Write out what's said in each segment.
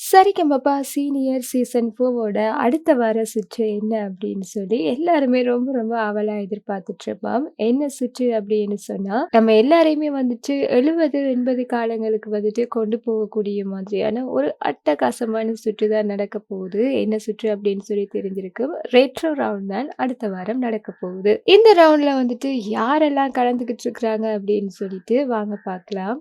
Sa Re Ga Ma Pa senior season 4வோட அடுத்த வார சுற்று என்ன அப்படின்னு சொல்லி எல்லாருமே ரொம்ப ரொம்ப ஆவலா எதிர்பார்த்துட்டு இருப்போம். என்ன சுற்று அப்படின்னு சொன்னா, நம்ம எல்லாரையுமே வந்துட்டு 70, 80 காலங்களுக்கு வந்துட்டு கொண்டு போகக்கூடிய மாதிரியான ஒரு அட்டகாசமான சுற்று தான் நடக்க போகுது. என்ன சுற்று அப்படின்னு சொல்லி தெரிஞ்சிருக்கு. ரெட்ரோ ரவுண்ட் தான் அடுத்த வாரம் நடக்க போகுது. இந்த ரவுண்ட்ல வந்துட்டு யாரெல்லாம் கலந்துகிட்டு இருக்கிறாங்க அப்படின்னு சொல்லிட்டு வாங்க பார்க்கலாம்.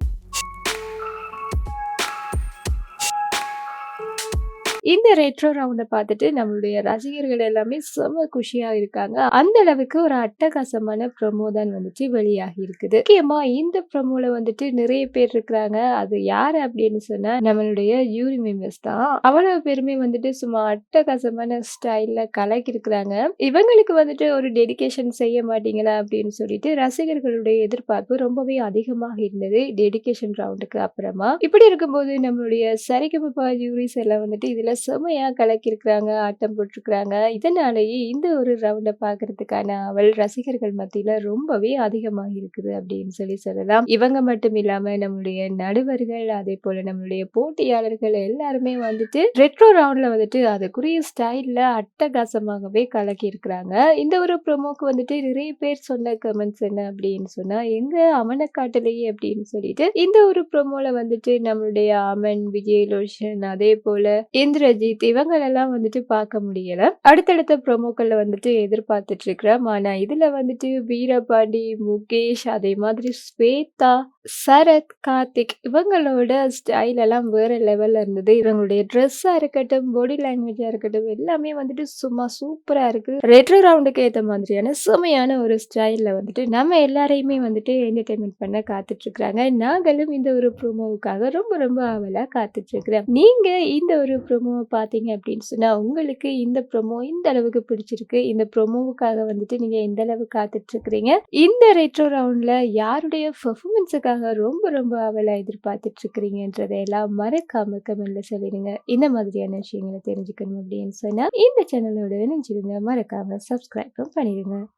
இந்த ரெட்ரோ ரவுண்ட பார்த்துட்டு நம்மளுடைய ரசிகர்கள் எல்லாமே செம குஷியா இருக்காங்க. அந்த அளவுக்கு ஒரு அட்டகாசமான ப்ரோமோ தான் வந்துட்டு வெளியாகி இருக்குது. முக்கியமா இந்த ப்ரோமோல வந்துட்டு நிறைய பேர் இருக்கிறாங்க. அது யாரு அப்படின்னு சொன்னா நம்மளுடைய யூரி மெம்பர்ஸ் தான். அவ்வளவு பேருமே வந்துட்டு சும்மா அட்டகாசமான ஸ்டைல்ல கலக்கியிருக்கிறாங்க. இவங்களுக்கு வந்துட்டு ஒரு டெடிகேஷன் செய்ய மாட்டீங்களா அப்படின்னு சொல்லிட்டு ரசிகர்களுடைய எதிர்பார்ப்பு ரொம்பவே அதிகமாக இருந்தது. டெடிகேஷன் ரவுண்டுக்கு அப்புறமா. இப்படி இருக்கும்போது நம்மளுடைய சரிகமபா யூரிஸ் எல்லாம் வந்துட்டு இதுல செமையா கலக்கியிருக்கிறாங்க, ஆட்டம் போட்டிருக்கிறாங்க. இதனாலேயே இந்த ஒரு ரவுண்ட பார்க்கறதுக்கான ஆவல் ரசிகர்கள் மத்தியில ரொம்பவே அதிகமாக இருக்குது அப்படின்னு சொல்லி சொல்லலாம். இவங்க மட்டும் இல்லாம நம்மளுடைய நடுவர்கள், அதேபோல நம்மளுடைய போட்டியாளர்கள் எல்லாருமே வந்துட்டு ரெட்ரோ ரவுண்ட்ல வந்துட்டு அதுக்குரிய ஸ்டைல்ல அட்டகாசமாகவே கலக்கியிருக்கிறாங்க. இந்த ஒரு ப்ரோமோக்கு வந்துட்டு நிறைய பேர் சொன்ன கமெண்ட்ஸ் என்ன அப்படின்னு சொன்னா, எங்க அவன காட்டலையே அப்படின்னு சொல்லிட்டு இந்த ஒரு ப்ரோமோல வந்துட்டு நம்மளுடைய அமன், விஜயலோஷன் அதேபோல இந்திரஜித் இவங்களெல்லாம் வந்துட்டு பார்க்க முடியல. அடுத்தடுத்த ப்ரோமோக்கள்ல வந்துட்டு எதிர்பார்த்துட்டு இருக்கிறேன். ஆனா இதுல வந்துட்டு வீரபாண்டி, முகேஷ் அதே மாதிரி ஸ்வேதா, சரத், கார்த்திக் இவங்களோட ஸ்டைல் எல்லாம் வேற லெவல்ல இருந்தது. இவங்களுடைய ட்ரெஸ்ஸா இருக்கட்டும், பாடி லாங்குவேஜா இருக்கட்டும் எல்லாமே வந்துட்டு சும்மா சூப்பரா இருக்கு. ரெட்ரோ ரவுண்டுக்கு ஏத்த மாதிரியான செமையான ஒரு ஸ்டைல்ல வந்துட்டு நம்ம எல்லாரையுமே வந்துட்டு என்டர்டெயின்மெண்ட் பண்ண காத்துட்டு இருக்காங்க. நாங்களும் இந்த ஒரு ப்ரோமோவுக்காக ரொம்ப ரொம்ப ஆவலா காத்துட்டு இருக்கிறேன். நீங்க இந்த ஒரு ப்ரோமோவ பார்த்தீங்க அப்படின்னு சொன்னா, உங்களுக்கு இந்த ப்ரோமோ இந்த அளவுக்கு பிடிச்சிருக்கு. இந்த ப்ரோமோவுக்காக வந்துட்டு நீங்க எந்த அளவு காத்துட்டு இருக்கிறீங்க? இந்த ரெட்ரோ ரவுண்ட்ல யாருடைய பெர்ஃபார்மன்ஸுக்காக ரொம்ப ரொம்ப ஆவலா எதிர்பார்த்துட்டு இருக்கிறீங்கன்றதை எல்லாம் மறக்காம கமெண்ட்ல சொல்லிடுங்க. இந்த மாதிரியான விஷயங்கள தெரிஞ்சுக்கணும் அப்படின்னு சொன்னா, இந்த சேனலோட இணைஞ்சிருங்க. மறக்காம சப்ஸ்கிரைபும் பண்ணிடுங்க.